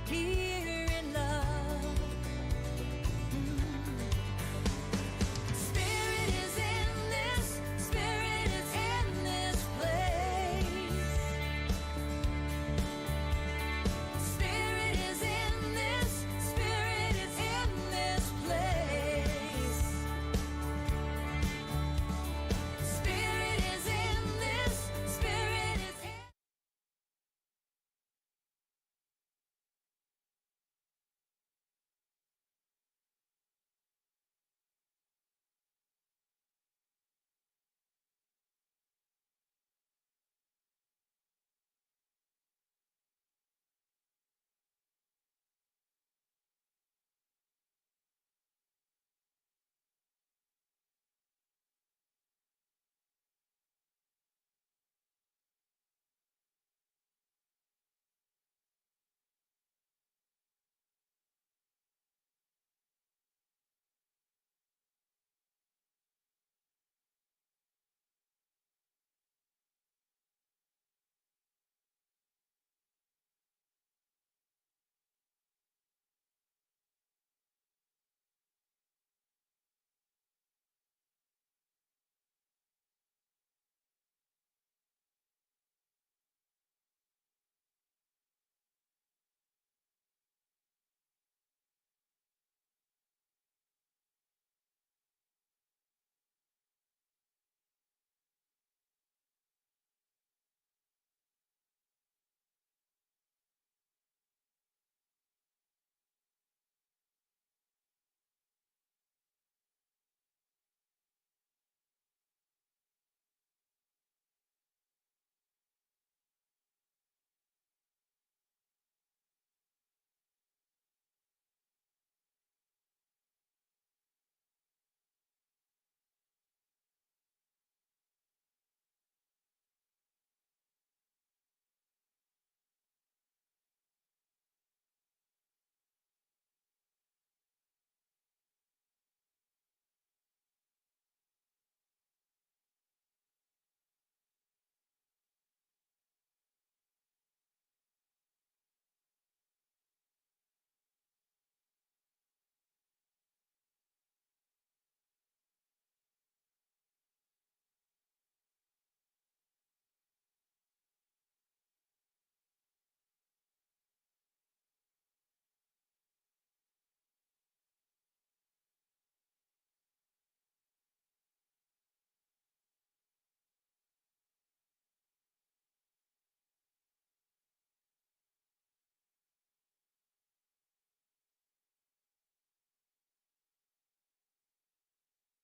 here in love. Spirit is in this, Spirit is in this place. Spirit is in this, Spirit is in this place. Spirit is in this, Spirit is in.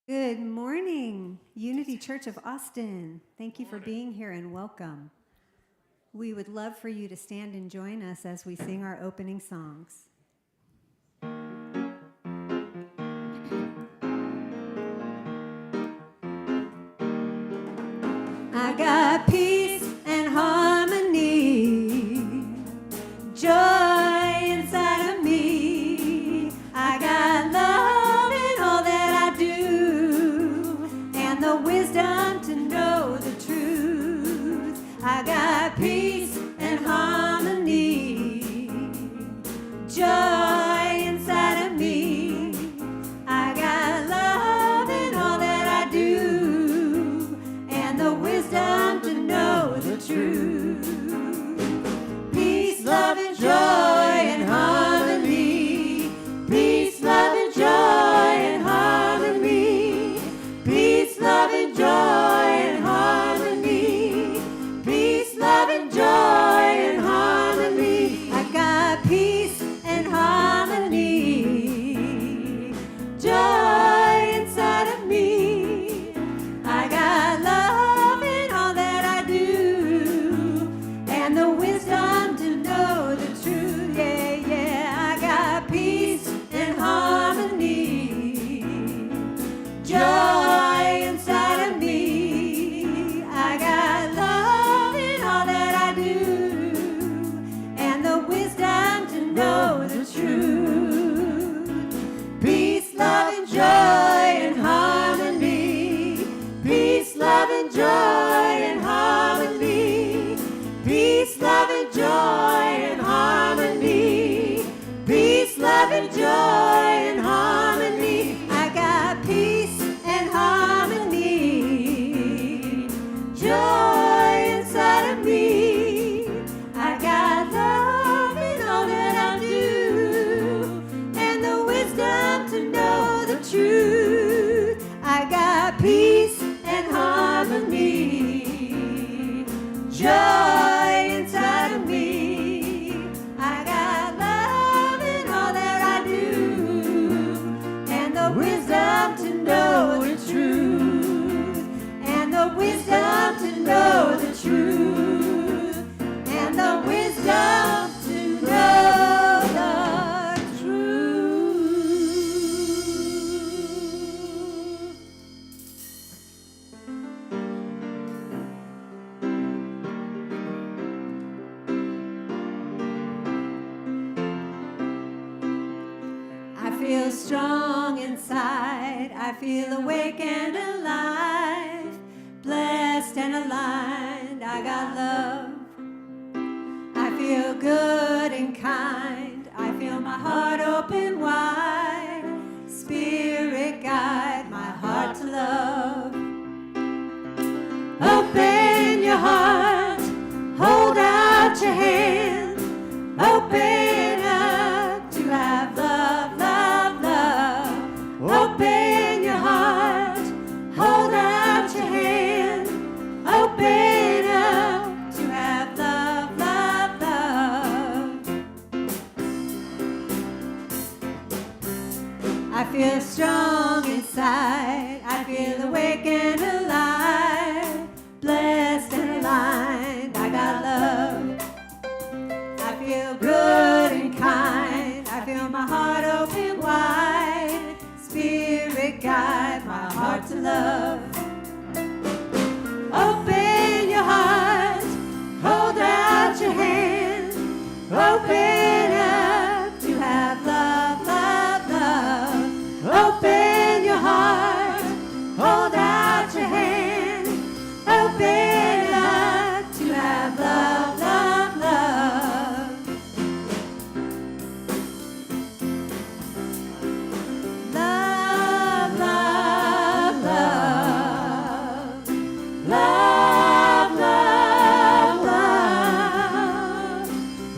Good morning, Unity Church of Austin. Thank you for being here and welcome. We would love for you to stand and join us as we sing our opening songs. I got peace and harmony, joy inside of me. I got love in all that I do, and the wisdom to know the truth. I got peace and harmony, joy inside of me. I got love in all that I do, and the wisdom to know the truth. Peace, love, and joy and harmony. Peace, love, and joy and harmony. Peace, love, and joy and harmony. Peace, love, and joy and harmony. I got peace and harmony, joy inside of me. I got love in all that I do, and the wisdom to know the truth. Yeah, yeah. I got peace and harmony, joy inside of me. I got love in all that I do, and the wisdom to know the truth. Peace, love, and joy and harmony. Peace, love, and joy and harmony. Peace, love, and joy feel strong inside. I feel awake and alive, blessed and aligned. I got love. I feel good and kind. I feel my heart open wide. Spirit guide my heart to love. Open your heart, hold out your hand. Open up to have love, love, love. Open your heart, hold out your hand. Open up to have love, love, love. I feel strong inside. I feel awake and alive, blessed and aligned. I got love. I feel good and kind. I feel my heart open wide. Spirit guide my heart to love. Open your heart, hold out your hand. Open up to have love, love, love. Open your heart, hold out your hand. Open up to have love, love, love. Love, love, love. Love, love, love.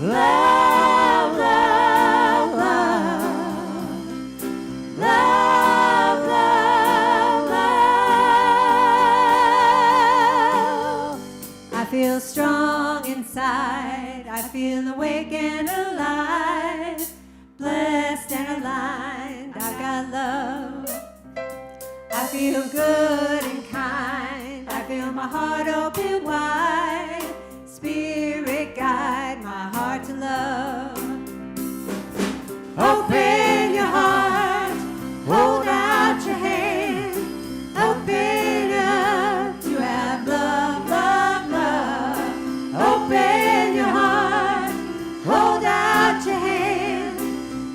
Love, love, love. Love, love, love. I feel strong inside. I feel awake and alive, blessed and aligned. I got love. I feel good and kind. I feel my heart open wide. Spirit guide my heart to love. Open your heart, hold out your hand. Open up to have love, love, love. Open your heart, hold out your hand.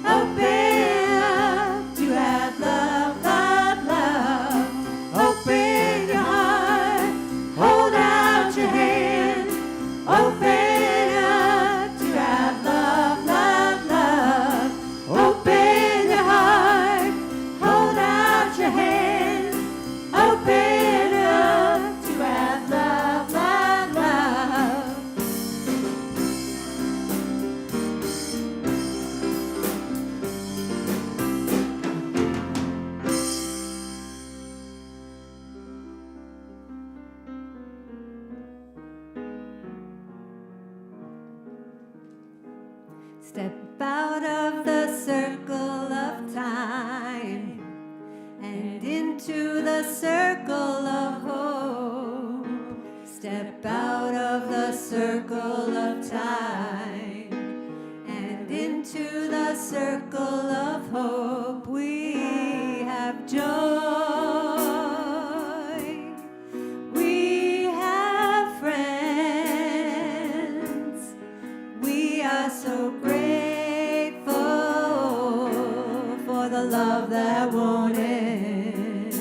Open up to have love, love, love. Open your heart, hold out your hand. Open up to have love, love, love. Open your heart, hold out your hand. Open up to have love, love, love. Step out of the circle of time and into the circle of hope. Step out of the circle of time and into the circle of hope. We have joy. We have friends. We are so grateful for the love that won't end.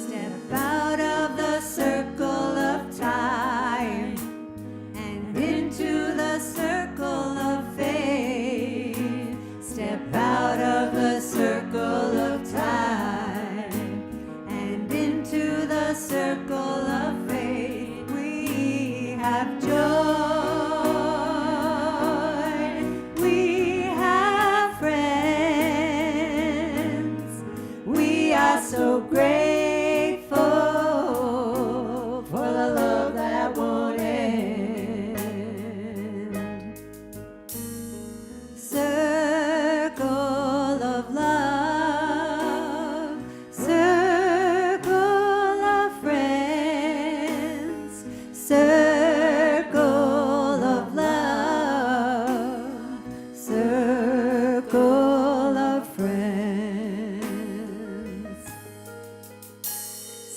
Step out of the circle of time and into the circle of faith. Step out of the circle of time and into the circle of faith. We have joy. We have friends. We are so grateful for the love that won't end. Circle of love, circle of friends, circle of love, circle of friends.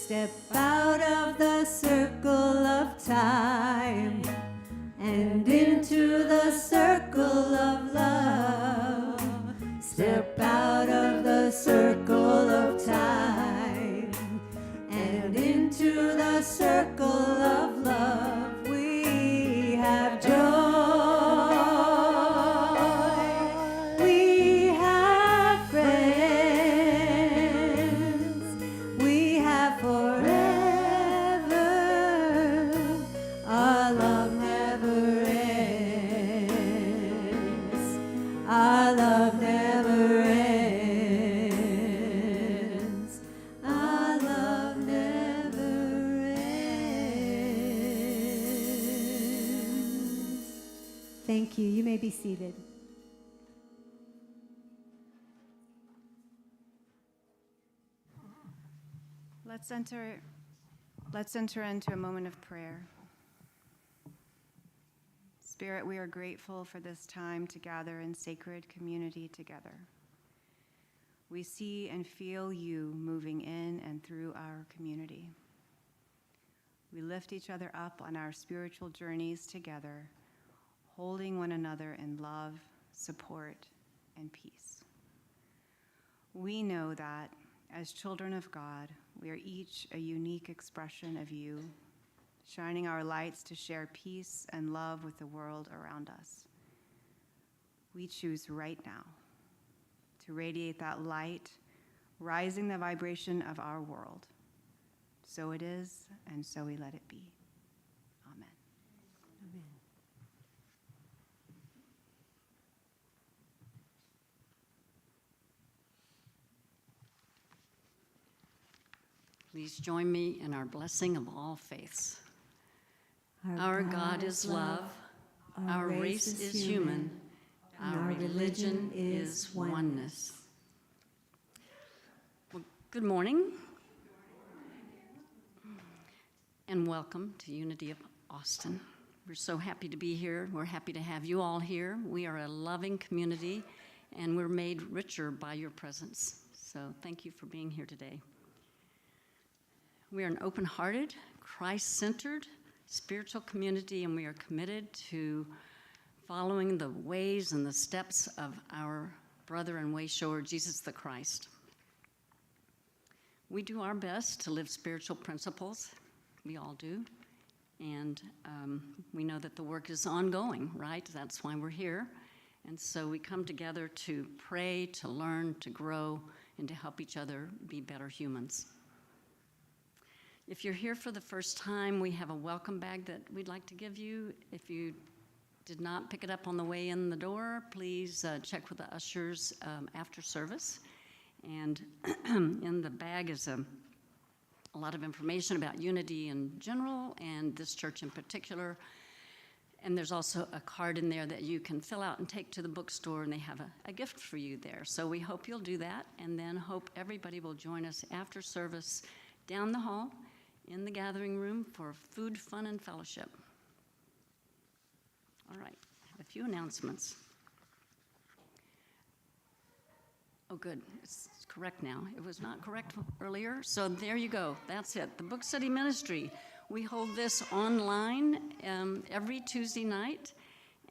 Step out of the circle of time and into the circle of love. Thank you. You may be seated. Let's enter into a moment of prayer. Spirit, we are grateful for this time to gather in sacred community together. We see and feel you moving in and through our community. We lift each other up on our spiritual journeys together, holding one another in love, support, and peace. We know that as children of God, we are each a unique expression of you, shining our lights to share peace and love with the world around us. We choose right now to radiate that light, rising the vibration of our world. So it is, and so we let it be. Amen. Amen. Please join me in our blessing of all faiths. Our God is love, our race is human, our religion is oneness. Well, good morning, and welcome to Unity of Austin. We're so happy to be here. We're happy to have you all here. We are a loving community, and we're made richer by your presence. So thank you for being here today. We are an open-hearted, Christ-centered, spiritual community, and we are committed to following the ways and the steps of our brother and way shower, Jesus the Christ. We do our best to live spiritual principles. We all do. And we know that the work is ongoing, right? That's why we're here. And so we come together to pray, to learn, to grow, and to help each other be better humans. If you're here for the first time, we have a welcome bag that we'd like to give you. If you did not pick it up on the way in the door, please check with the ushers after service. And in the bag is a lot of information about Unity in general and this church in particular. And there's also a card in there that you can fill out and take to the bookstore, and they have a gift for you there. So we hope you'll do that, and then hope everybody will join us after service down the hall in the gathering room for food, fun, and fellowship. All right, I have a few announcements. Oh, good, it's correct now. It was not correct earlier, so there you go. That's it. The Book Study Ministry. We hold this online every Tuesday night,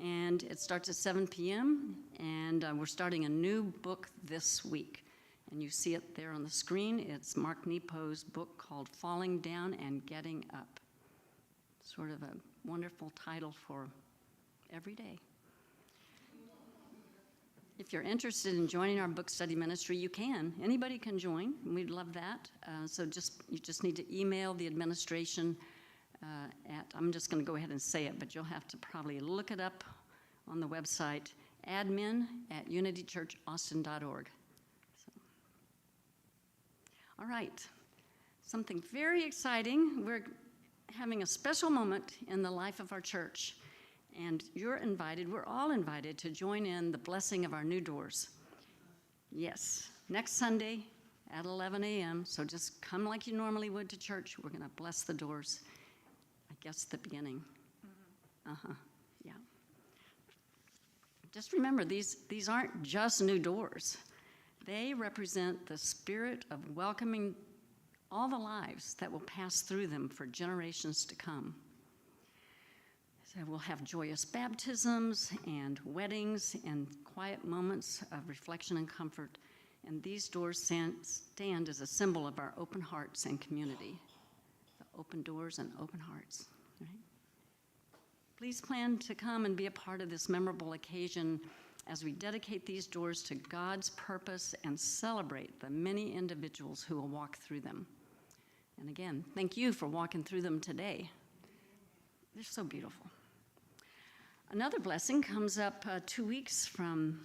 and it starts at 7 p.m., and we're starting a new book this week. And you see it there on the screen. It's Mark Nepo's book called Falling Down and Getting Up. Sort of a wonderful title for every day. If you're interested in joining our book study ministry, you can. Anybody can join. We'd love that. You just need to email the administration I'm just going to go ahead and say it, but you'll have to probably look it up on the website, admin@unitychurchaustin.org. All right, something very exciting. We're having a special moment in the life of our church, and you're invited, we're all invited to join in the blessing of our new doors. Yes, next Sunday at 11 a.m., so just come like you normally would to church. We're gonna bless the doors. I guess the beginning. Yeah. Just remember, these aren't just new doors. They represent the spirit of welcoming all the lives that will pass through them for generations to come. So we'll have joyous baptisms and weddings and quiet moments of reflection and comfort. And these doors stand as a symbol of our open hearts and community. The open doors and open hearts, right? Please plan to come and be a part of this memorable occasion as we dedicate these doors to God's purpose and celebrate the many individuals who will walk through them. And again, thank you for walking through them today. They're so beautiful. Another blessing comes up 2 weeks from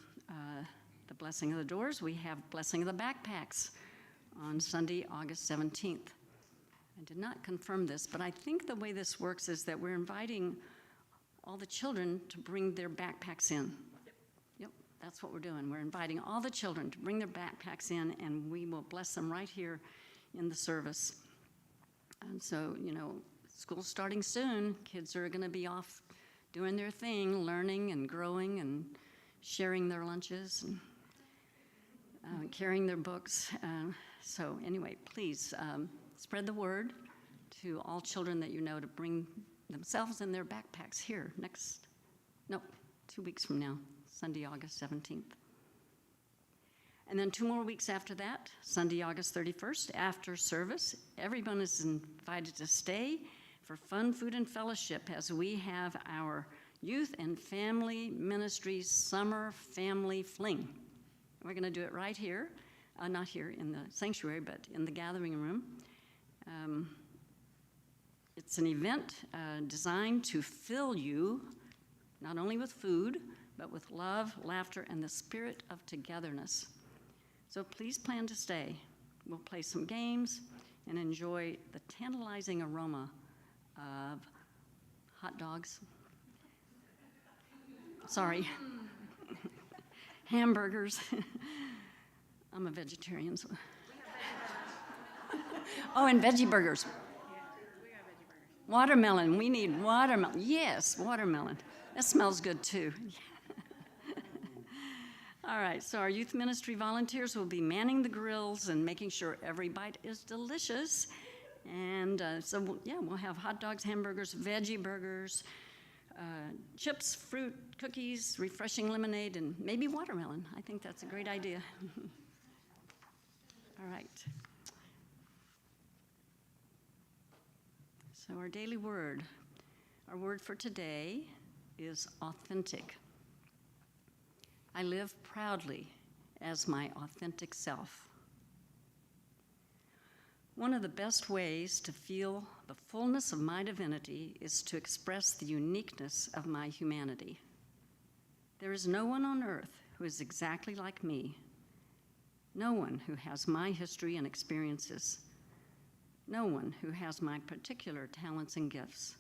the blessing of the doors. We have blessing of the backpacks on Sunday, August 17th. I did not confirm this, but I think the way this works is that we're inviting all the children to bring their backpacks in. Yep, that's what we're doing. We're inviting all the children to bring their backpacks in, and we will bless them right here in the service. And so, school's starting soon. Kids are going to be off doing their thing, learning and growing and sharing their lunches and carrying their books. So anyway, please spread the word to all children that you know to bring themselves and their backpacks here 2 weeks from now, Sunday, August 17th. And then 2 more weeks after that, Sunday, August 31st, after service, everyone is invited to stay for fun, food, and fellowship as we have our Youth and Family Ministries Summer Family Fling. We're going to do it right here, not here in the sanctuary, but in the gathering room. It's an event designed to fill you not only with food, but with love, laughter, and the spirit of togetherness. So please plan to stay. We'll play some games and enjoy the tantalizing aroma of hot dogs. Sorry. Hamburgers. I'm a vegetarian, so. Oh, and veggie burgers. Watermelon. We need watermelon. Yes, watermelon. That smells good too. All right, so our youth ministry volunteers will be manning the grills and making sure every bite is delicious. And we'll have hot dogs, hamburgers, veggie burgers, chips, fruit, cookies, refreshing lemonade, and maybe watermelon. I think that's a great idea. All right. So our daily word, our word for today is authentic. I live proudly as my authentic self. One of the best ways to feel the fullness of my divinity is to express the uniqueness of my humanity. There is no one on earth who is exactly like me, no one who has my history and experiences, no one who has my particular talents and gifts.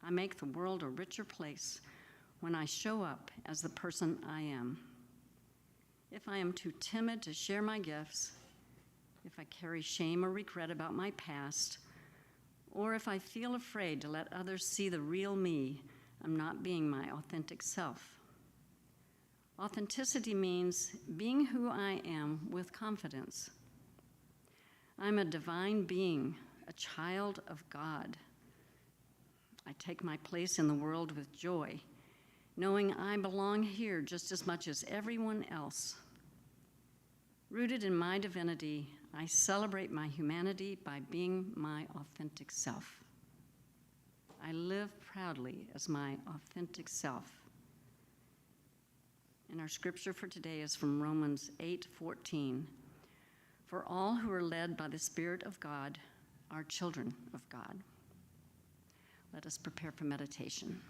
I make the world a richer place when I show up as the person I am. If I am too timid to share my gifts, if I carry shame or regret about my past, or if I feel afraid to let others see the real me, I'm not being my authentic self. Authenticity means being who I am with confidence. I'm a divine being, a child of God. I take my place in the world with joy, knowing I belong here just as much as everyone else. Rooted in my divinity, I celebrate my humanity by being my authentic self. I live proudly as my authentic self. And our scripture for today is from Romans 8:14. For all who are led by the Spirit of God are children of God. Let us prepare for meditation.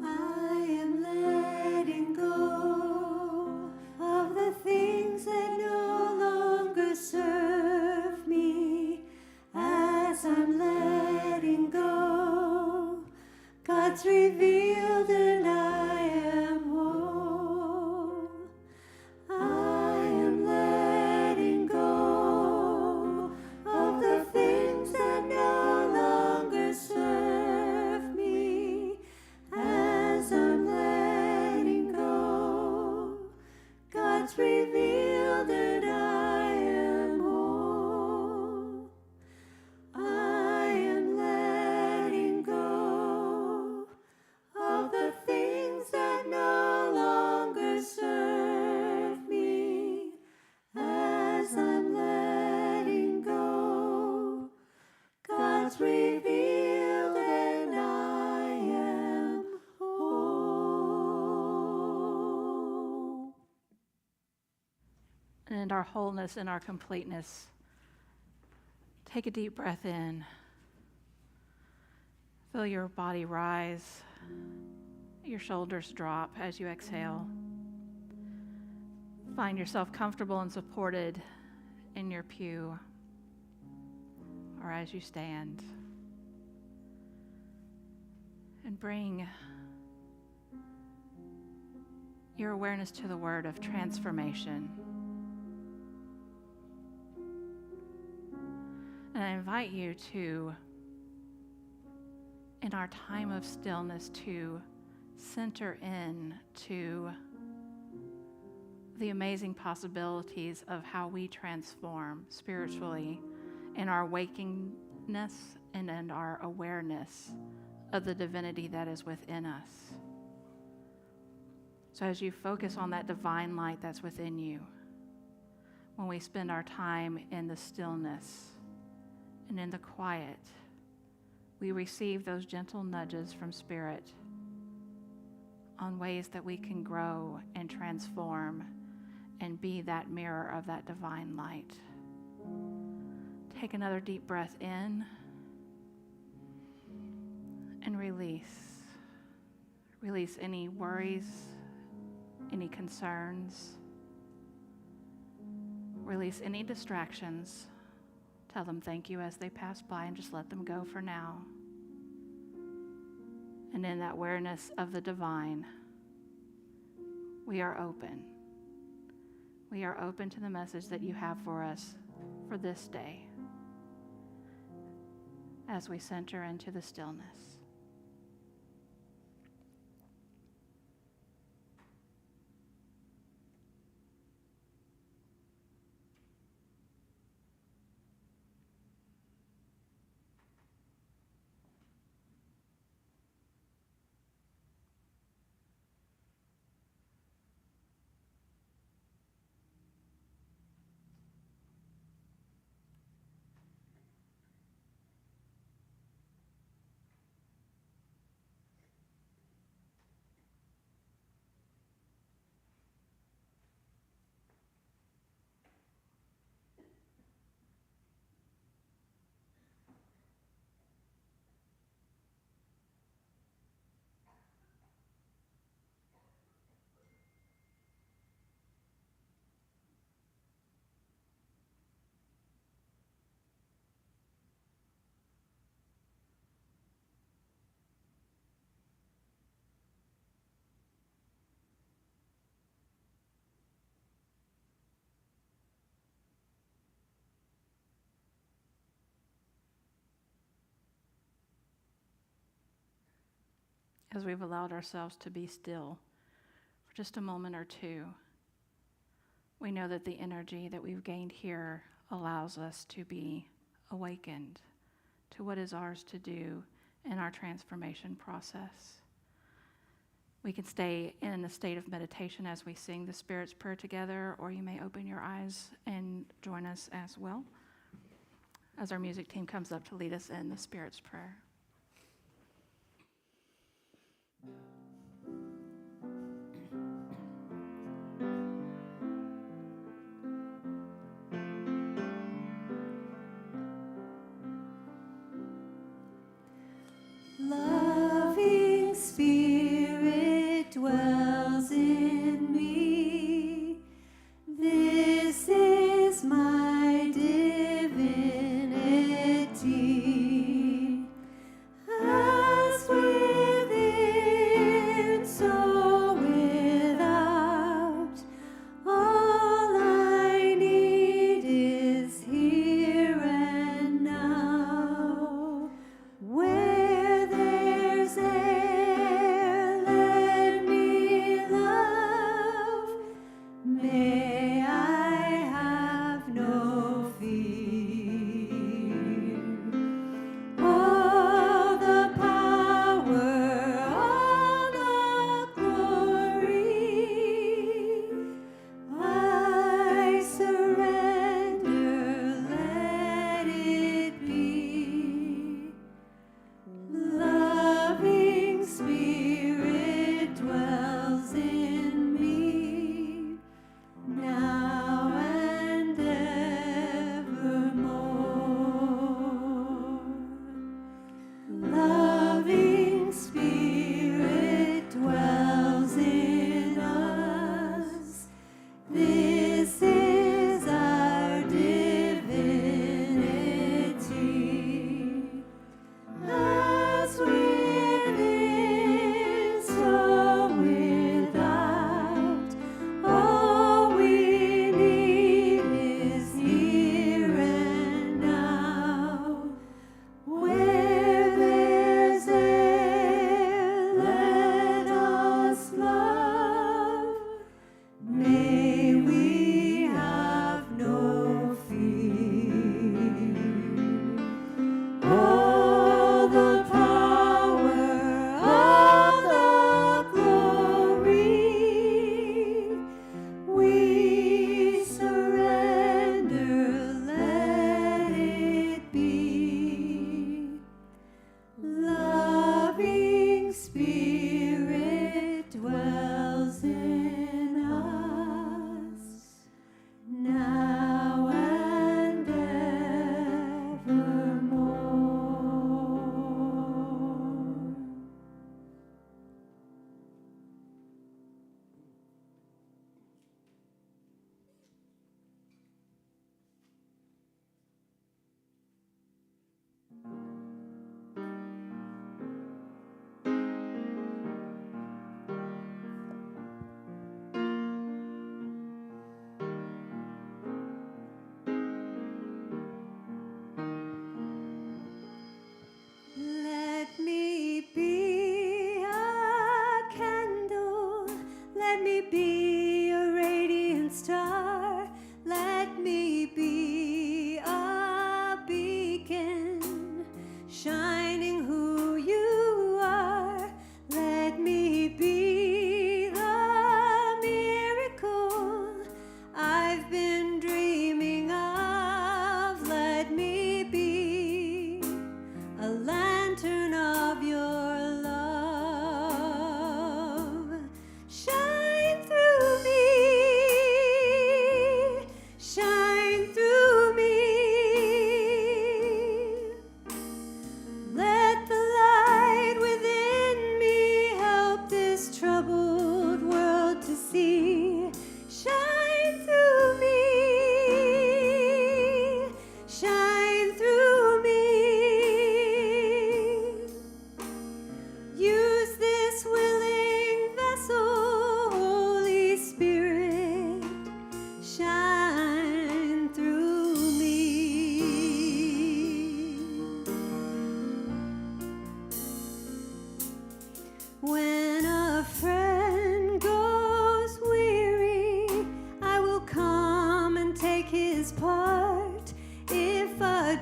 I am letting go of the things that no longer serve me. As I'm letting go, God's revealed and I am whole. I am letting go of the things that no longer serve me. As I'm letting go, God's revealed and I am whole. I am letting go of the things that no longer serve me. As I'm letting go, God's revealed and I am whole. And in our wholeness and our completeness, take a deep breath in. Feel your body rise, your your shoulders drop as you exhale. Find yourself comfortable and supported in your pew or as you stand. And bring your awareness to the word of transformation. And I invite you to, in our time of stillness, to center in to the amazing possibilities of how we transform spiritually in our wakingness and in our awareness of the divinity that is within us. So as you focus on that divine light that's within you, when we spend our time in the stillness and in the quiet, we receive those gentle nudges from Spirit on ways that we can grow and transform and be that mirror of that divine light. Take another deep breath in and release. Release any worries, any concerns. Release any distractions. Tell them thank you as they pass by and just let them go for now. And in that awareness of the divine, we are open. We are open to the message that you have for us for this day as we center into the stillness. As we've allowed ourselves to be still for just a moment or two, we know that the energy that we've gained here allows us to be awakened to what is ours to do in our transformation process. We can stay in a state of meditation as we sing the Spirit's Prayer together, or you may open your eyes and join us as well as our music team comes up to lead us in the Spirit's Prayer. Loving Spirit dwells in me. This is my divinity.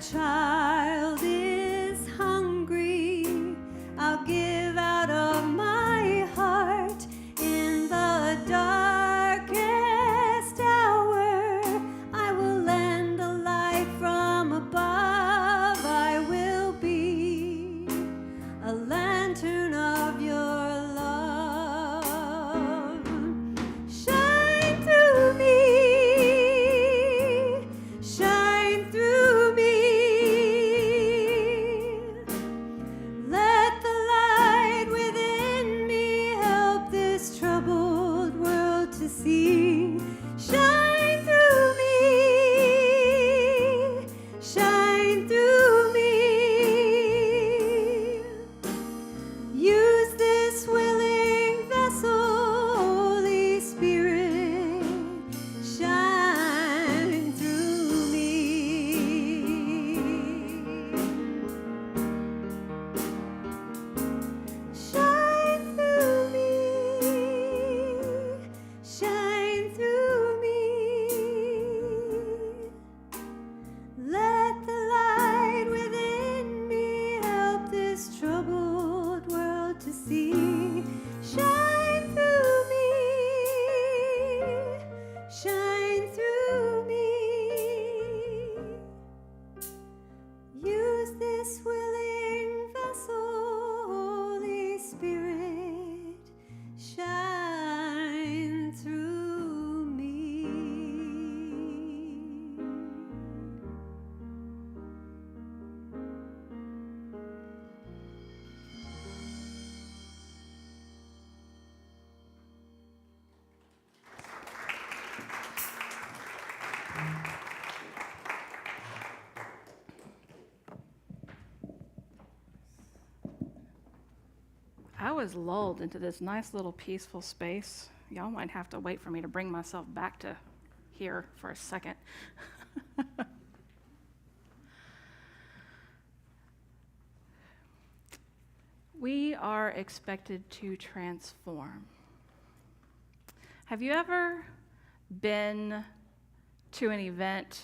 child is hungry, I'll give out of my heart. In the darkest hour, I will lend a light from above. I will be a lantern of your love. Shine through me, shine through me. Let the light within me help this troubled world to see. Shine through me, shine through me. Use this willing vessel, Holy Spirit, shine through me. Shine through me, shine through me. Let the light within me help this troubled world to see. Shine through me, shine through me. Use this willing vessel, Holy Spirit, shine through me. I was lulled into this nice little peaceful space. Y'all might have to wait for me to bring myself back to here for a second. We are expected to transform. Have you ever been to an event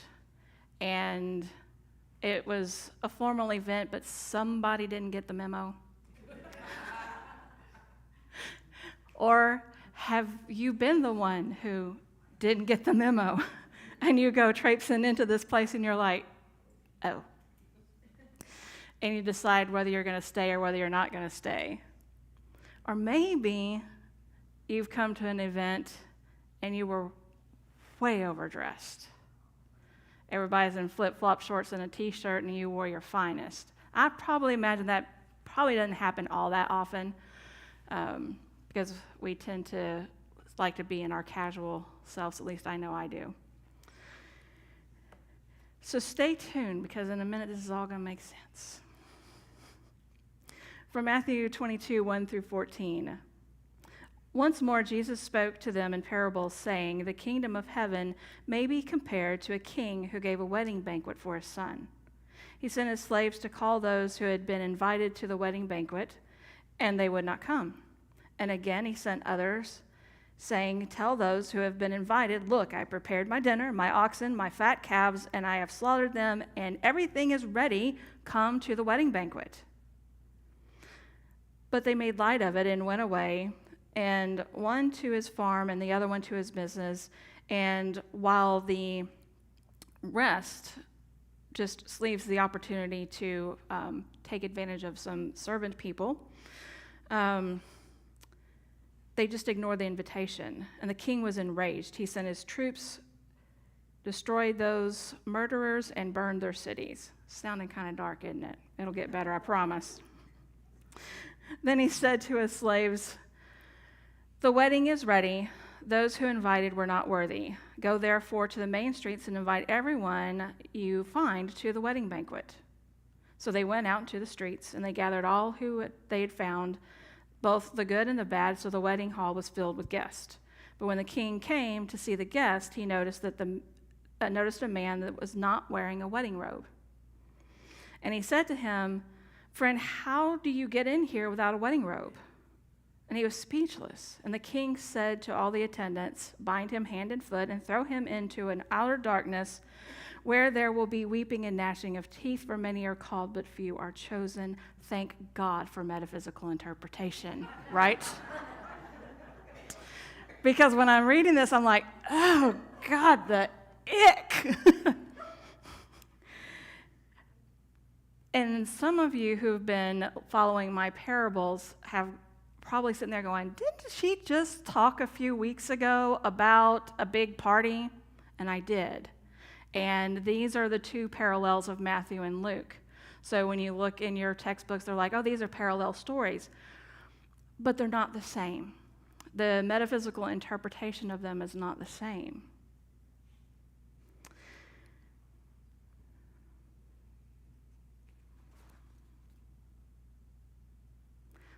and it was a formal event, but somebody didn't get the memo? Or have you been the one who didn't get the memo and you go traipsing into this place and you're like, oh. And you decide whether you're going to stay or whether you're not going to stay. Or maybe you've come to an event and you were way overdressed. Everybody's in flip-flop shorts and a t-shirt and you wore your finest. I probably imagine that probably doesn't happen all that often. Because we tend to like to be in our casual selves, at least I know I do. So stay tuned, because in a minute this is all going to make sense. From Matthew 22, 1 through 14. Once more Jesus spoke to them in parables, saying, "The kingdom of heaven may be compared to a king who gave a wedding banquet for his son. He sent his slaves to call those who had been invited to the wedding banquet, and they would not come. And again he sent others, saying, 'Tell those who have been invited, look, I prepared my dinner, my oxen, my fat calves, and I have slaughtered them, and everything is ready. Come to the wedding banquet.' But they made light of it and went away, and one to his farm and the other one to his business, and while the rest just leaves the opportunity to take advantage of some servant people, they just ignored the invitation, and the king was enraged. He sent his troops, destroyed those murderers, and burned their cities." Sounding kind of dark, isn't it? It'll get better, I promise. Then he said to his slaves, "The wedding is ready. Those who invited were not worthy. Go therefore to the main streets and invite everyone you find to the wedding banquet." So they went out into the streets, and they gathered all who they had found, both the good and the bad, so the wedding hall was filled with guests. But when the king came to see the guest, he noticed a man that was not wearing a wedding robe. And he said to him, "Friend, how do you get in here without a wedding robe?" And he was speechless. And the king said to all the attendants, "Bind him hand and foot and throw him into an outer darkness where there will be weeping and gnashing of teeth, for many are called, but few are chosen. Thank God for metaphysical interpretation, right? Because when I'm reading this, I'm like, oh, God, the ick. And some of you who've been following my parables have probably sitting there going, didn't she just talk a few weeks ago about a big party? And I did. And these are the two parallels of Matthew and Luke. So when you look in your textbooks, they're like, oh, these are parallel stories. But they're not the same. The metaphysical interpretation of them is not the same.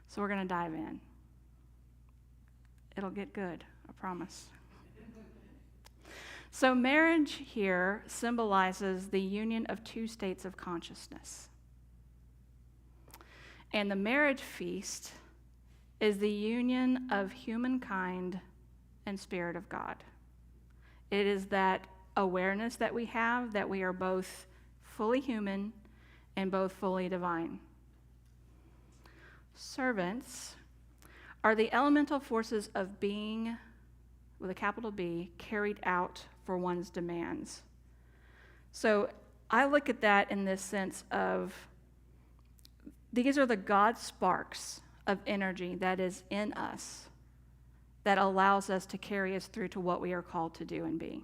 So we're going to dive in. It'll get good, I promise. So marriage here symbolizes the union of two states of consciousness. And the marriage feast is the union of humankind and Spirit of God. It is that awareness that we have that we are both fully human and both fully divine. Servants are the elemental forces of being, with a capital B, carried out for one's demands. So I look at that in this sense of these are the God sparks of energy that is in us that allows us to carry us through to what we are called to do and be.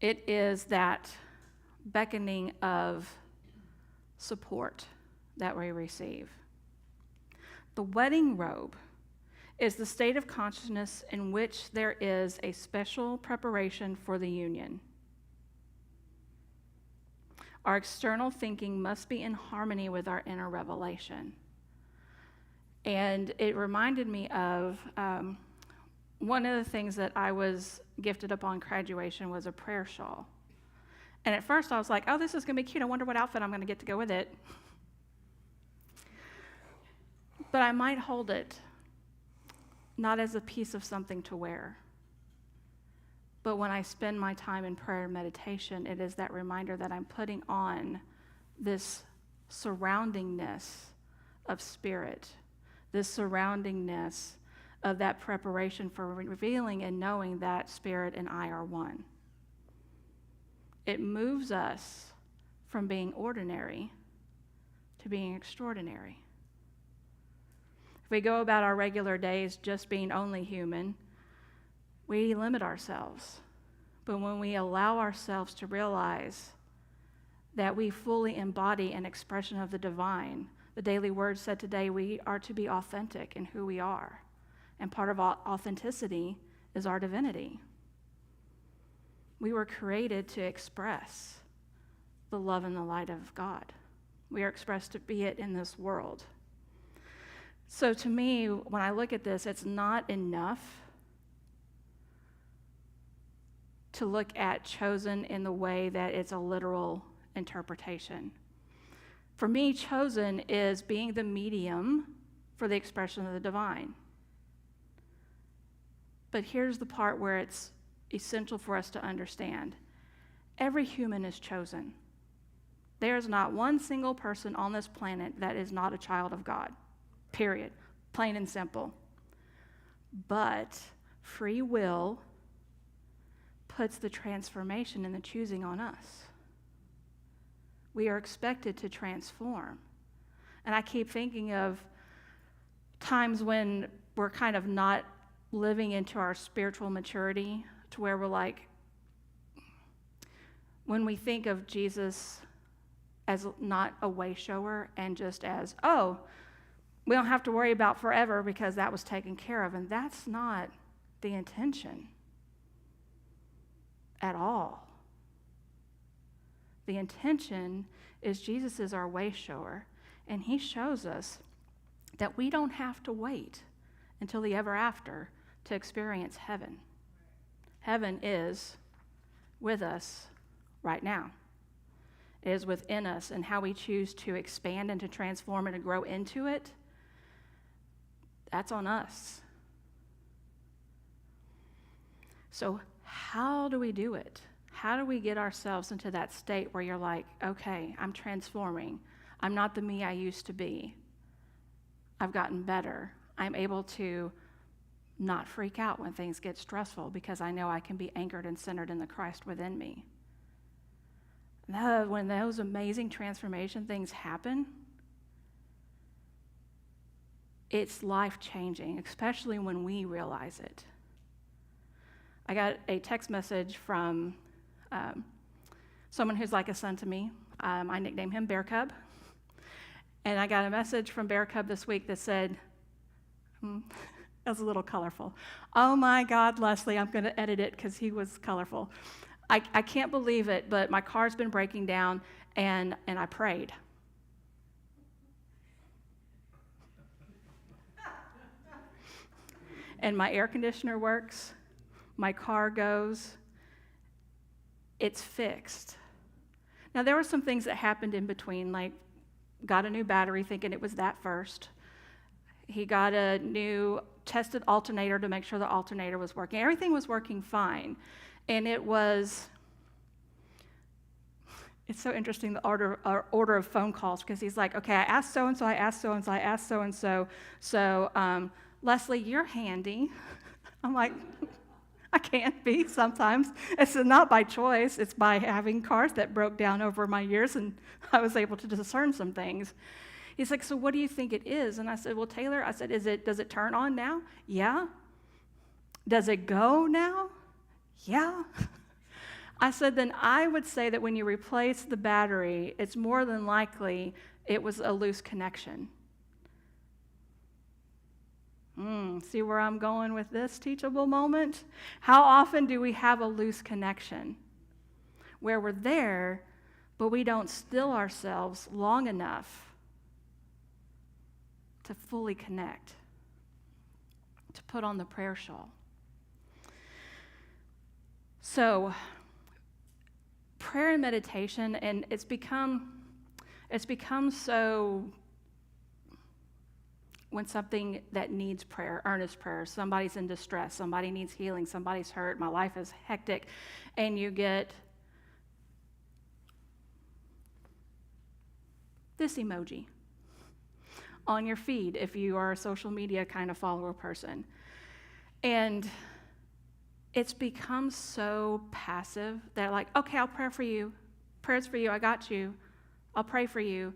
It is that beckoning of support that we receive. The wedding robe is the state of consciousness in which there is a special preparation for the union. Our external thinking must be in harmony with our inner revelation. And it reminded me of one of the things that I was gifted upon graduation was a prayer shawl. And at first I was like, oh, this is going to be cute. I wonder what outfit I'm going to get to go with it. But I might hold it not as a piece of something to wear, but when I spend my time in prayer and meditation, it is that reminder that I'm putting on this surroundingness of spirit, this surroundingness of that preparation for revealing and knowing that Spirit and I are one. It moves us from being ordinary to being extraordinary. If we go about our regular days just being only human, we limit ourselves. But when we allow ourselves to realize that we fully embody an expression of the divine, the Daily Word said today we are to be authentic in who we are. And part of authenticity is our divinity. We were created to express the love and the light of God. We are expressed to be it in this world. So to me, when I look at this, it's not enough to look at chosen in the way that it's a literal interpretation. For me, chosen is being the medium for the expression of the divine. But here's the part where it's essential for us to understand. Every human is chosen. There is not one single person on this planet that is not a child of God. Period. Plain and simple. But free will puts the transformation and the choosing on us. We are expected to transform. And I keep thinking of times when we're kind of not living into our spiritual maturity to where we're like, when we think of Jesus as not a way shower and just as, oh, we don't have to worry about forever because that was taken care of. And that's not the intention at all. The intention is Jesus is our way shower, and he shows us that we don't have to wait until the ever after to experience heaven. Heaven is with us right now. It is within us, and how we choose to expand and to transform and to grow into it, that's on us. So how do we do it? How do we get ourselves into that state where you're like, okay, I'm transforming. I'm not the me I used to be. I've gotten better. I'm able to not freak out when things get stressful because I know I can be anchored and centered in the Christ within me. When those amazing transformation things happen, it's life-changing, especially when we realize it. I got a text message from someone who's like a son to me. I nickname him Bear Cub. And I got a message from Bear Cub this week that said, it was a little colorful. Oh my God, Leslie, I'm going to edit it because he was colorful. I can't believe it, but my car's been breaking down, and I prayed. And my air conditioner works, my car goes, it's fixed. Now, there were some things that happened in between, like got a new battery thinking it was that first. He got a new tested alternator to make sure the alternator was working. Everything was working fine. And it's so interesting, the order of phone calls, because he's like, okay, I asked so-and-so, I asked so-and-so, I asked so-and-so, so Leslie, you're handy. I'm like, I can't be sometimes. It's not by choice. It's by having cars that broke down over my years, and I was able to discern some things. He's like, so what do you think it is? And I said, well, Taylor, I said, does it turn on now? Yeah. Does it go now? Yeah. I said, then I would say that when you replace the battery, it's more than likely it was a loose connection. See where I'm going with this teachable moment? How often do we have a loose connection where we're there, but we don't still ourselves long enough to fully connect, to put on the prayer shawl? So, prayer and meditation, and it's become so, when something that needs prayer, earnest prayer, somebody's in distress, somebody needs healing, somebody's hurt, my life is hectic, and you get this emoji on your feed if you are a social media kind of follower person. And it's become so passive that, like, okay, I'll pray for you. Prayers for you, I got you. I'll pray for you.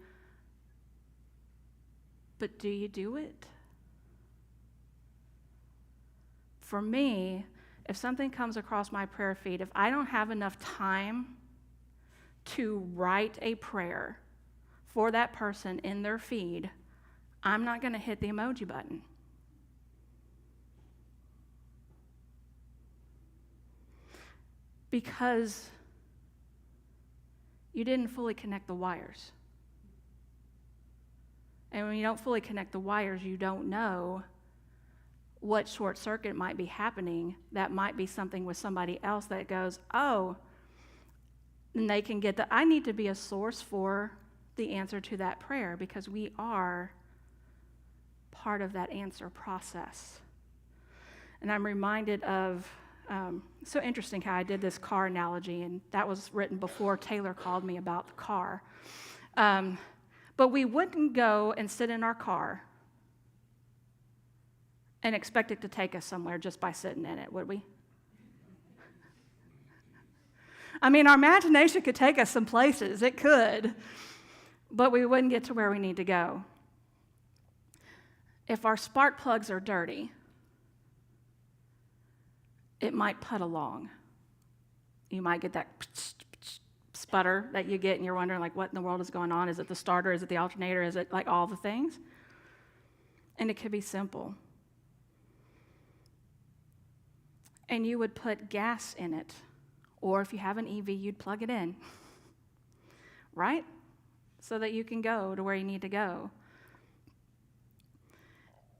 But do you do it? For me, if something comes across my prayer feed, if I don't have enough time to write a prayer for that person in their feed, I'm not going to hit the emoji button. Because you didn't fully connect the wires. And when you don't fully connect the wires, you don't know what short circuit might be happening. That might be something with somebody else that goes, oh, and they can get I need to be a source for the answer to that prayer, because we are part of that answer process. And I'm reminded of, so interesting how I did this car analogy, and that was written before Taylor called me about the car. But we wouldn't go and sit in our car and expect it to take us somewhere just by sitting in it, would we? I mean, our imagination could take us some places. It could. But we wouldn't get to where we need to go. If our spark plugs are dirty, it might put along. You might get that sputter that you get, and you're wondering, like, what in the world is going on? Is it the starter? Is it the alternator? Is it like all the things? And it could be simple. And you would put gas in it, or if you have an EV, you'd plug it in, right? So that you can go to where you need to go.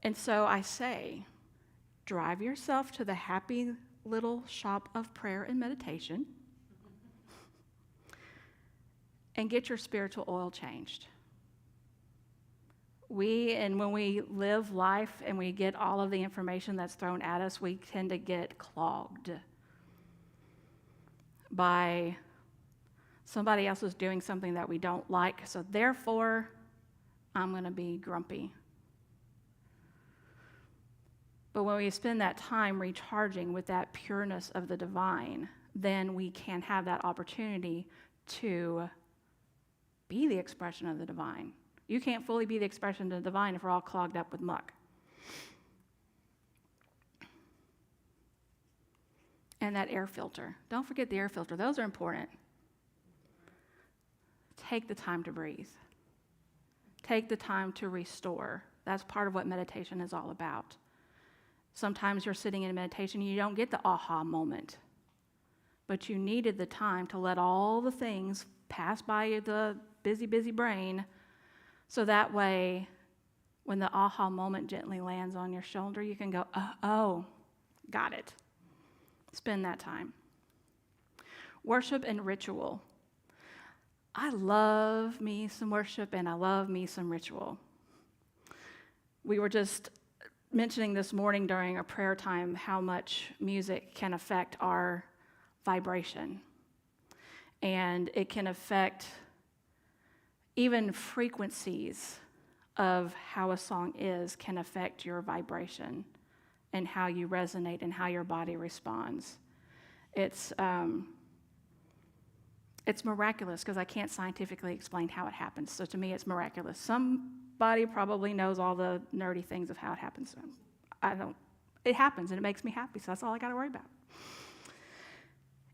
And so I say, drive yourself to the happy little shop of prayer and meditation and get your spiritual oil changed. When we live life and we get all of the information that's thrown at us, we tend to get clogged. by somebody else is doing something that we don't like, so therefore I'm going to be grumpy. But when we spend that time recharging with that pureness of the divine, then we can have that opportunity to be the expression of the divine. You can't fully be the expression of the divine if we're all clogged up with muck. And that air filter. Don't forget the air filter. Those are important. Take the time to breathe. Take the time to restore. That's part of what meditation is all about. Sometimes you're sitting in meditation and you don't get the aha moment, but you needed the time to let all the things pass by the busy, busy brain, so that way when the aha moment gently lands on your shoulder, you can go, oh, got it. Spend that time. Worship and ritual. I love me some worship and I love me some ritual. We were just mentioning this morning during a prayer time how much music can affect our vibration. And it can affect even frequencies of how a song is can affect your vibration and how you resonate and how your body responds. It's miraculous because I can't scientifically explain how it happens. So to me, it's miraculous. Somebody probably knows all the nerdy things of how it happens. I don't. It happens and it makes me happy, so that's all I got to worry about.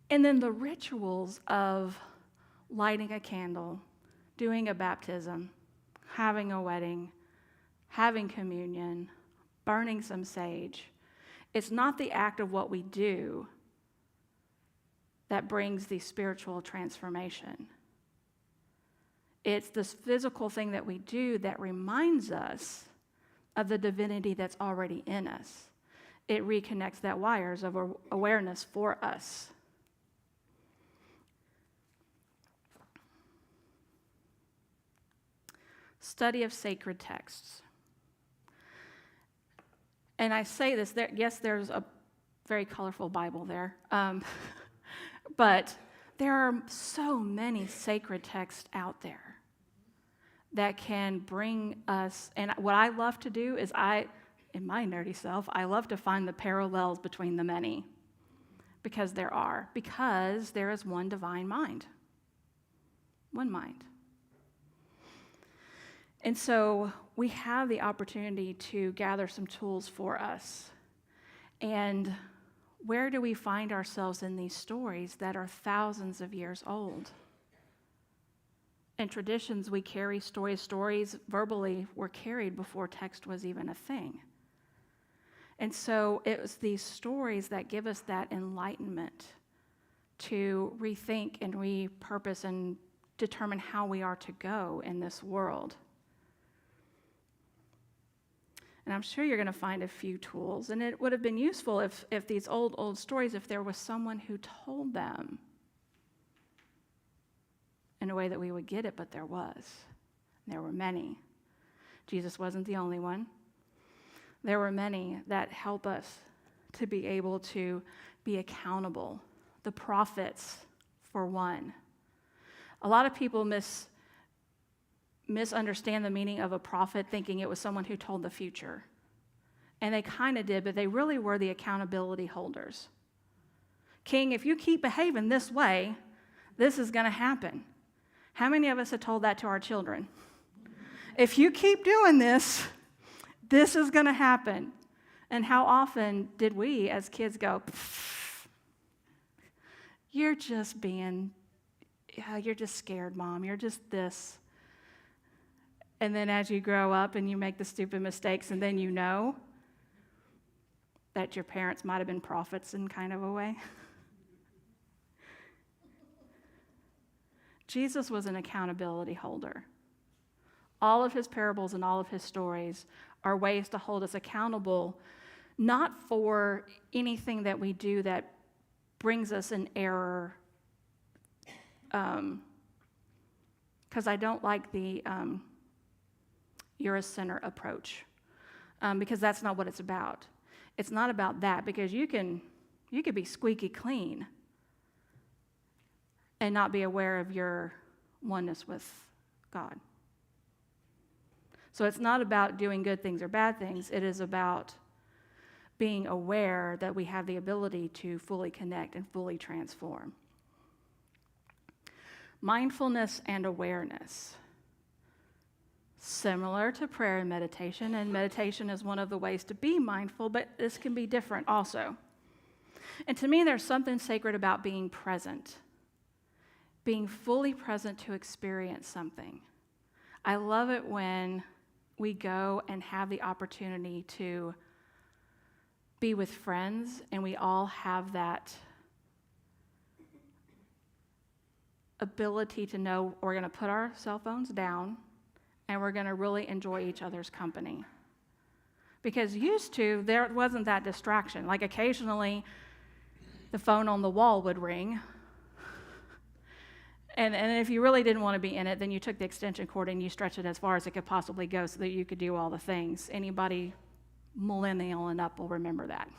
And then the rituals of lighting a candle, doing a baptism, having a wedding, having communion, burning some sage. It's not the act of what we do that brings the spiritual transformation. It's this physical thing that we do that reminds us of the divinity that's already in us. It reconnects that wires of awareness for us. Study of sacred texts. And I say this, yes, there's a very colorful Bible there, but there are so many sacred texts out there that can bring us, and what I love to do is in my nerdy self, I love to find the parallels between the many, because there is one divine mind, one mind. And so we have the opportunity to gather some tools for us. And where do we find ourselves in these stories that are thousands of years old? In traditions, we carry stories. Stories verbally were carried before text was even a thing. And so it was these stories that give us that enlightenment to rethink and repurpose and determine how we are to go in this world. And I'm sure you're going to find a few tools. And it would have been useful if these old stories, if there was someone who told them in a way that we would get it, but there was. There were many. Jesus wasn't the only one. There were many that help us to be able to be accountable. The prophets, for one. A lot of people misunderstand the meaning of a prophet, thinking it was someone who told the future. And they kind of did, but they really were the accountability holders. King, if you keep behaving this way, this is going to happen. How many of us have told that to our children? If you keep doing this, this is going to happen. And how often did we as kids go, you're just scared, Mom. You're just this. And then as you grow up and you make the stupid mistakes, and then you know that your parents might have been prophets in kind of a way. Jesus was an accountability holder. All of his parables and all of his stories are ways to hold us accountable, not for anything that we do that brings us in error, because I don't like the you're a sinner approach, because that's not what it's about. It's not about that, because you could be squeaky clean and not be aware of your oneness with God. So it's not about doing good things or bad things. It is about being aware that we have the ability to fully connect and fully transform. Mindfulness and awareness. Similar to prayer and meditation is one of the ways to be mindful, but this can be different also. And to me, there's something sacred about being present, being fully present to experience something. I love it when we go and have the opportunity to be with friends, and we all have that ability to know we're going to put our cell phones down and we're going to really enjoy each other's company. Because used to, there wasn't that distraction. Like occasionally, the phone on the wall would ring. And if you really didn't want to be in it, then you took the extension cord and you stretched it as far as it could possibly go so that you could do all the things. Anybody millennial and up will remember that.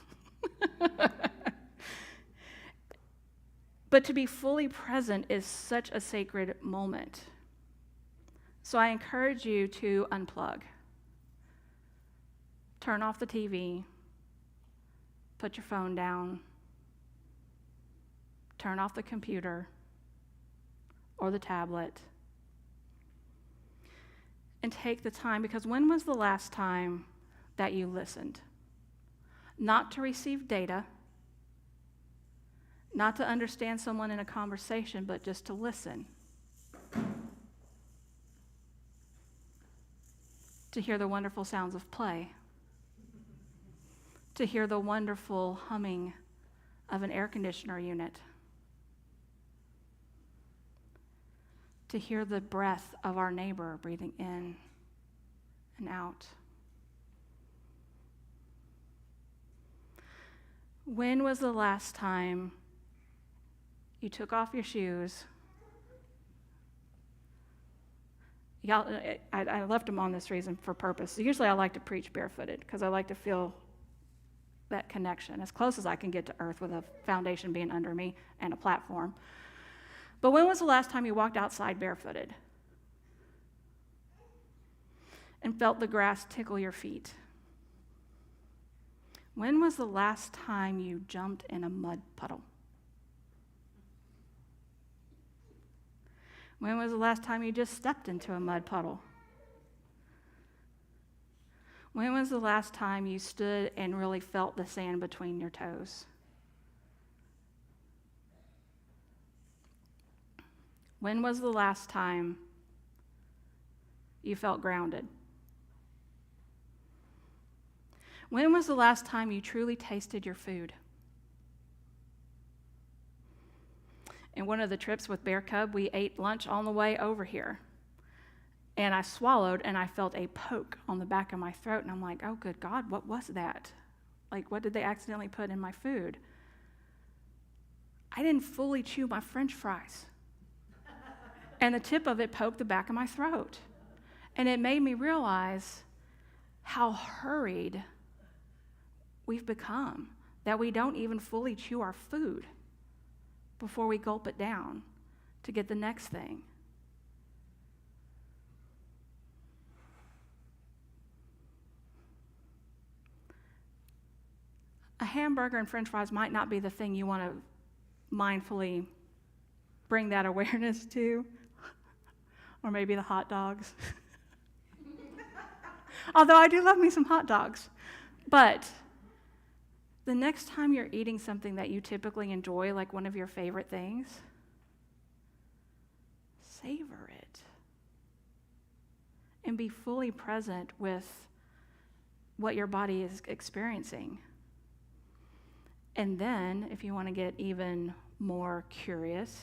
But to be fully present is such a sacred moment. So I encourage you to unplug. Turn off the TV. Put your phone down. Turn off the computer or the tablet. And take the time, because when was the last time that you listened? Not to receive data, not to understand someone in a conversation, but just to listen. To hear the wonderful sounds of play. To hear the wonderful humming of an air conditioner unit. To hear the breath of our neighbor breathing in and out. When was the last time you took off your shoes? Y'all, I left them on this reason for purpose. Usually I like to preach barefooted because I like to feel that connection as close as I can get to earth with a foundation being under me and a platform. But when was the last time you walked outside barefooted and felt the grass tickle your feet? When was the last time you jumped in a mud puddle? When was the last time you just stepped into a mud puddle? When was the last time you stood and really felt the sand between your toes? When was the last time you felt grounded? When was the last time you truly tasted your food? In one of the trips with Bear Cub, we ate lunch on the way over here. And I swallowed, and I felt a poke on the back of my throat. And I'm like, oh, good God, what was that? Like, what did they accidentally put in my food? I didn't fully chew my French fries. And the tip of it poked the back of my throat. And it made me realize how hurried we've become, that we don't even fully chew our food before we gulp it down to get the next thing. A hamburger and French fries might not be the thing you want to mindfully bring that awareness to, or maybe the hot dogs. Although I do love me some hot dogs. But the next time you're eating something that you typically enjoy, like one of your favorite things, savor it. And be fully present with what your body is experiencing. And then, if you want to get even more curious,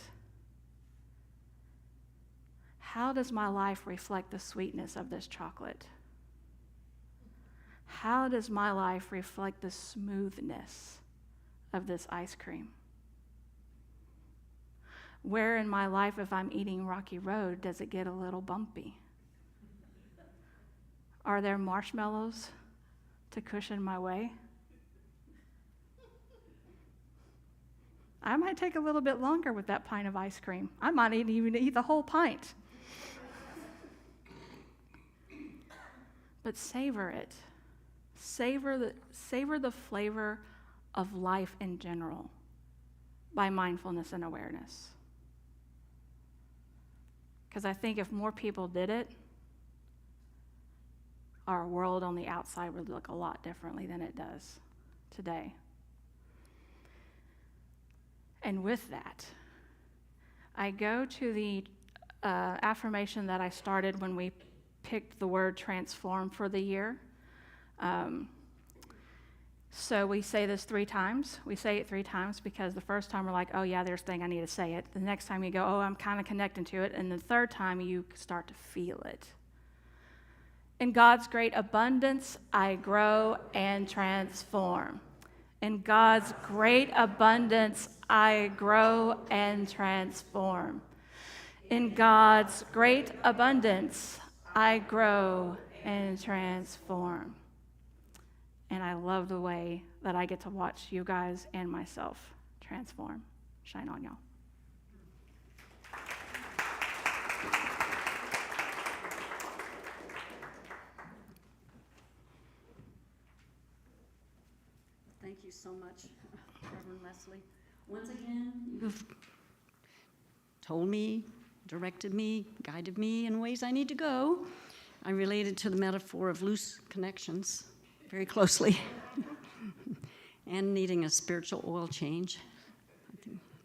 how does my life reflect the sweetness of this chocolate? How does my life reflect the smoothness of this ice cream? Where in my life, if I'm eating Rocky Road, does it get a little bumpy? Are there marshmallows to cushion my way? I might take a little bit longer with that pint of ice cream. I might even eat the whole pint. But savor it. Savor the flavor of life in general by mindfulness and awareness. Because I think if more people did it, our world on the outside would look a lot differently than it does today. And with that, I go to the affirmation that I started when we picked the word transform for the year. So we say this 3 times. We say it 3 times because the first time we're like, oh yeah, there's a thing, I need to say it. The next time you go, oh, I'm kind of connecting to it. And the third time you start to feel it. In God's great abundance, I grow and transform. In God's great abundance, I grow and transform. In God's great abundance, I grow and transform. And I love the way that I get to watch you guys and myself transform. Shine on, y'all. Thank you so much, Reverend Leslie. Once again, you've told me, directed me, guided me in ways I need to go. I related to the metaphor of loose connections very closely and needing a spiritual oil change.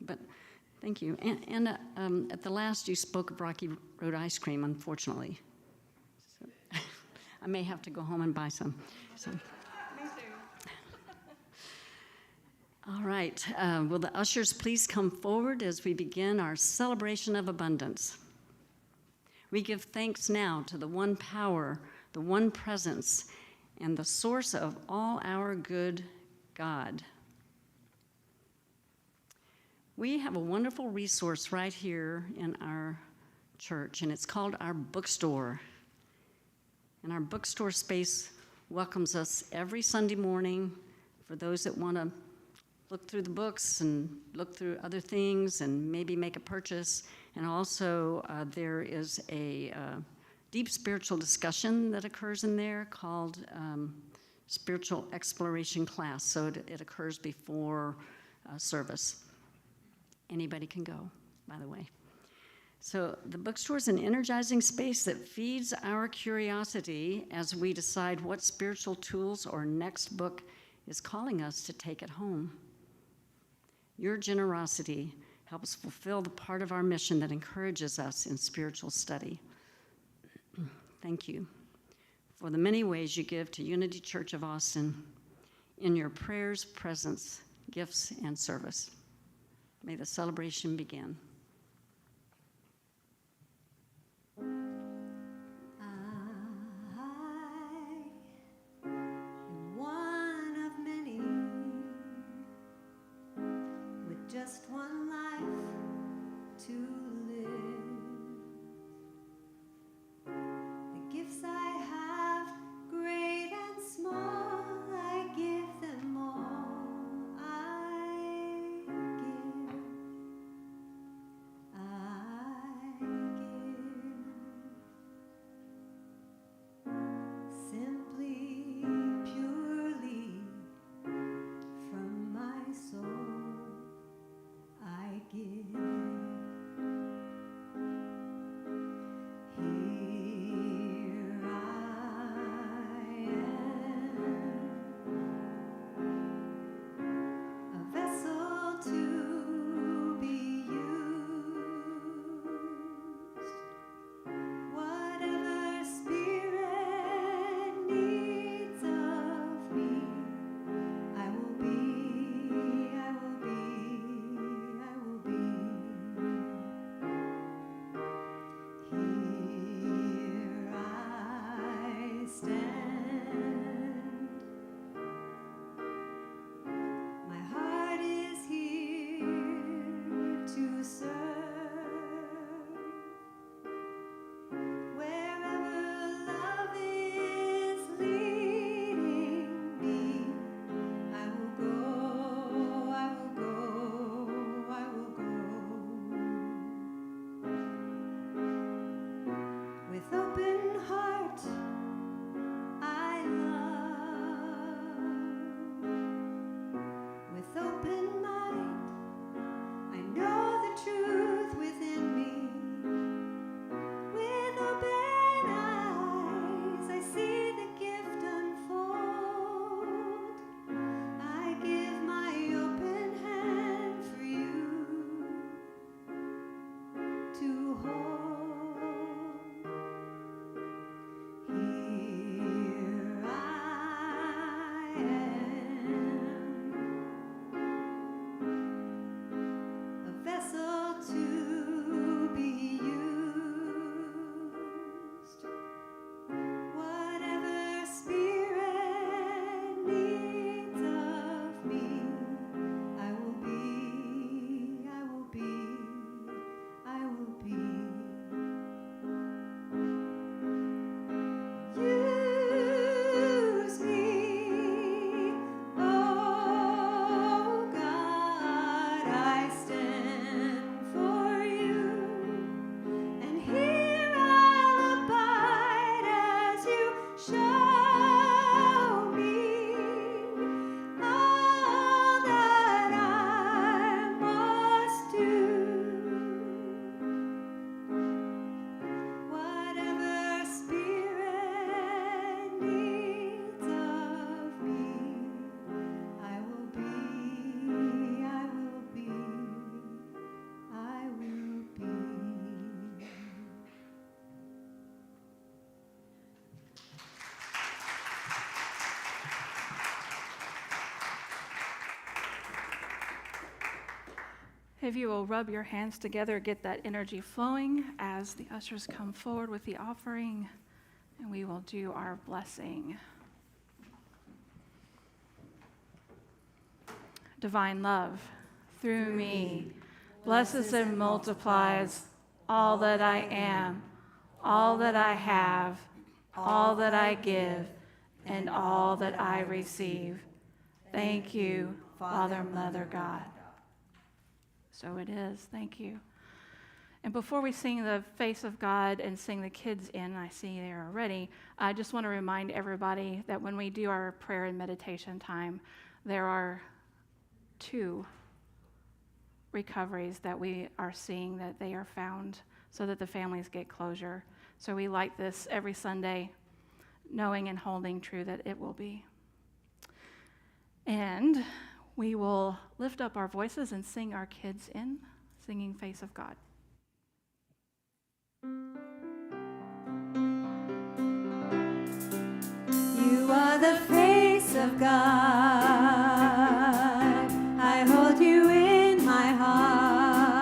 But thank you. And at the last, you spoke of Rocky Road ice cream, unfortunately. So I may have to go home and buy some. So. All right. Will the ushers please come forward as we begin our celebration of abundance? We give thanks now to the one power, the one presence, and the source of all our good, God. We have a wonderful resource right here in our church, and it's called our bookstore. And our bookstore space welcomes us every Sunday morning for those that want to look through the books and look through other things and maybe make a purchase. And also there is a deep spiritual discussion that occurs in there called Spiritual Exploration Class. So it occurs before service. Anybody can go, by the way. So the bookstore is an energizing space that feeds our curiosity as we decide what spiritual tools or next book is calling us to take it home. Your generosity helps fulfill the part of our mission that encourages us in spiritual study. Thank you for the many ways you give to Unity Church of Austin in your prayers, presence, gifts, and service. May the celebration begin. I am one of many with just one life to live. The gifts I have, great and small, I give them all. I give. If you will rub your hands together, get that energy flowing as the ushers come forward with the offering, and we will do our blessing. Divine love, through me, blesses and multiplies all that I am, all that I have, all that I give, and all that I receive. Thank you, Father, Mother, God. So it is. Thank you. And before we sing the Face of God and sing the kids in, I see they are ready, I just want to remind everybody that when we do our prayer and meditation time, there are 2 recoveries that we are seeing that they are found so that the families get closure. So we light this every Sunday, knowing and holding true that it will be. And we will lift up our voices and sing our kids in, singing Face of God. You are the face of God. I hold you in my heart.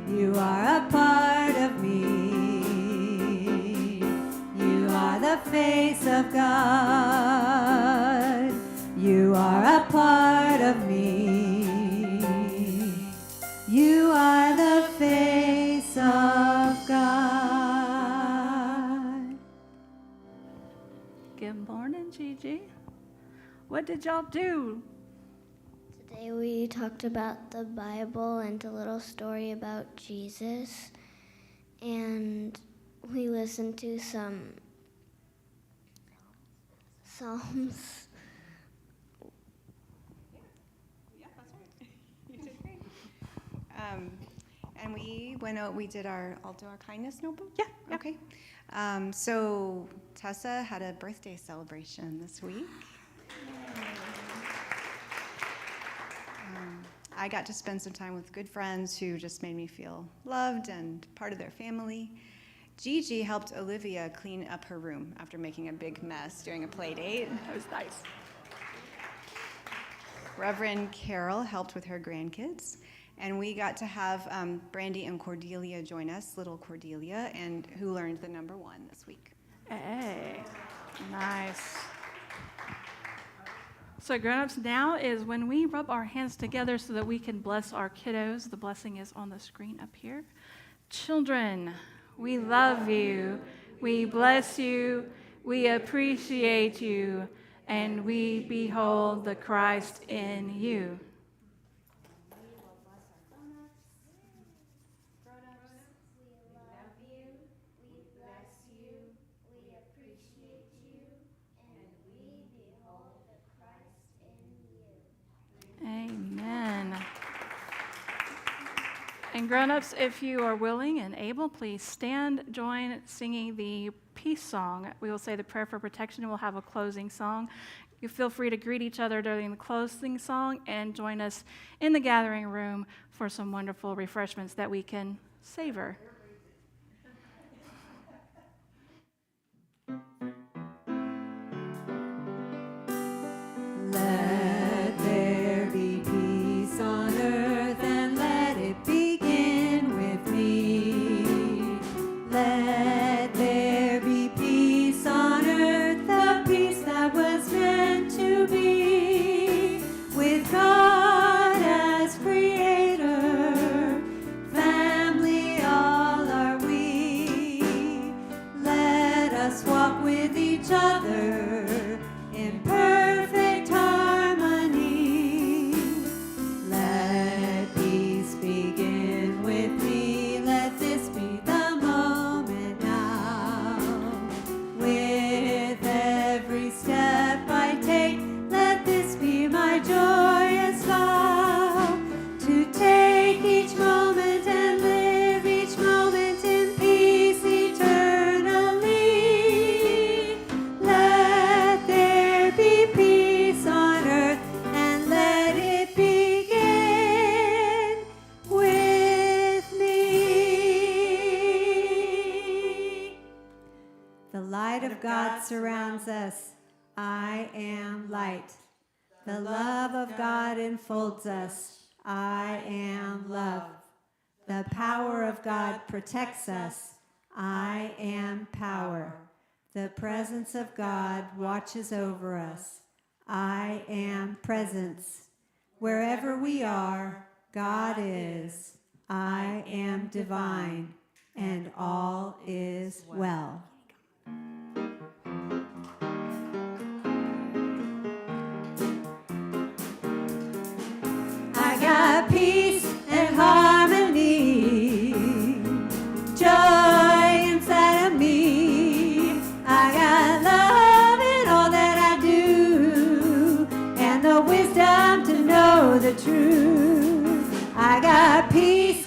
You are a part of me. You are the face of God. You are a part of me. You are the face of God. Good morning, Gigi. What did y'all do? Today we talked about the Bible and a little story about Jesus, and we listened to some Psalms. And we went out, we did I'll do our kindness notebook? Yeah, yeah. Okay. So Tessa had a birthday celebration this week. I got to spend some time with good friends who just made me feel loved and part of their family. Gigi helped Olivia clean up her room after making a big mess during a play date. That was nice. Reverend Carol helped with her grandkids. And we got to have Brandy and Cordelia join us, little Cordelia, and who learned the number 1 this week. Hey, nice. So grown-ups, now is when we rub our hands together so that we can bless our kiddos. The blessing is on the screen up here. Children, we love you. We bless you. We appreciate you. And we behold the Christ in you. Amen. And grown-ups, if you are willing and able, please stand, join singing the peace song. We will say the prayer for protection and we'll have a closing song. You feel free to greet each other during the closing song and join us in the gathering room for some wonderful refreshments that we can savor. Let there be peace on earth and let it begin with me. Let there be peace on earth, the peace that was meant to be. With God as creator, family all are we. Let us walk with each other in perfect harmony. Let peace begin with me. Let this be the moment now. With every step I take, let this be my joyous vow. To take each moment and live each moment in peace eternally. Let there be peace on earth and let it begin with me. The light of God surrounds us. I am light. The love of God enfolds us. I am love. The power of God protects us. I am power. The presence of God watches over us. I am presence. Wherever we are, God is. I am divine, and all is well. I got peace and harmony, joy inside of me. I got love in all that I do, and the wisdom to know the truth. I got peace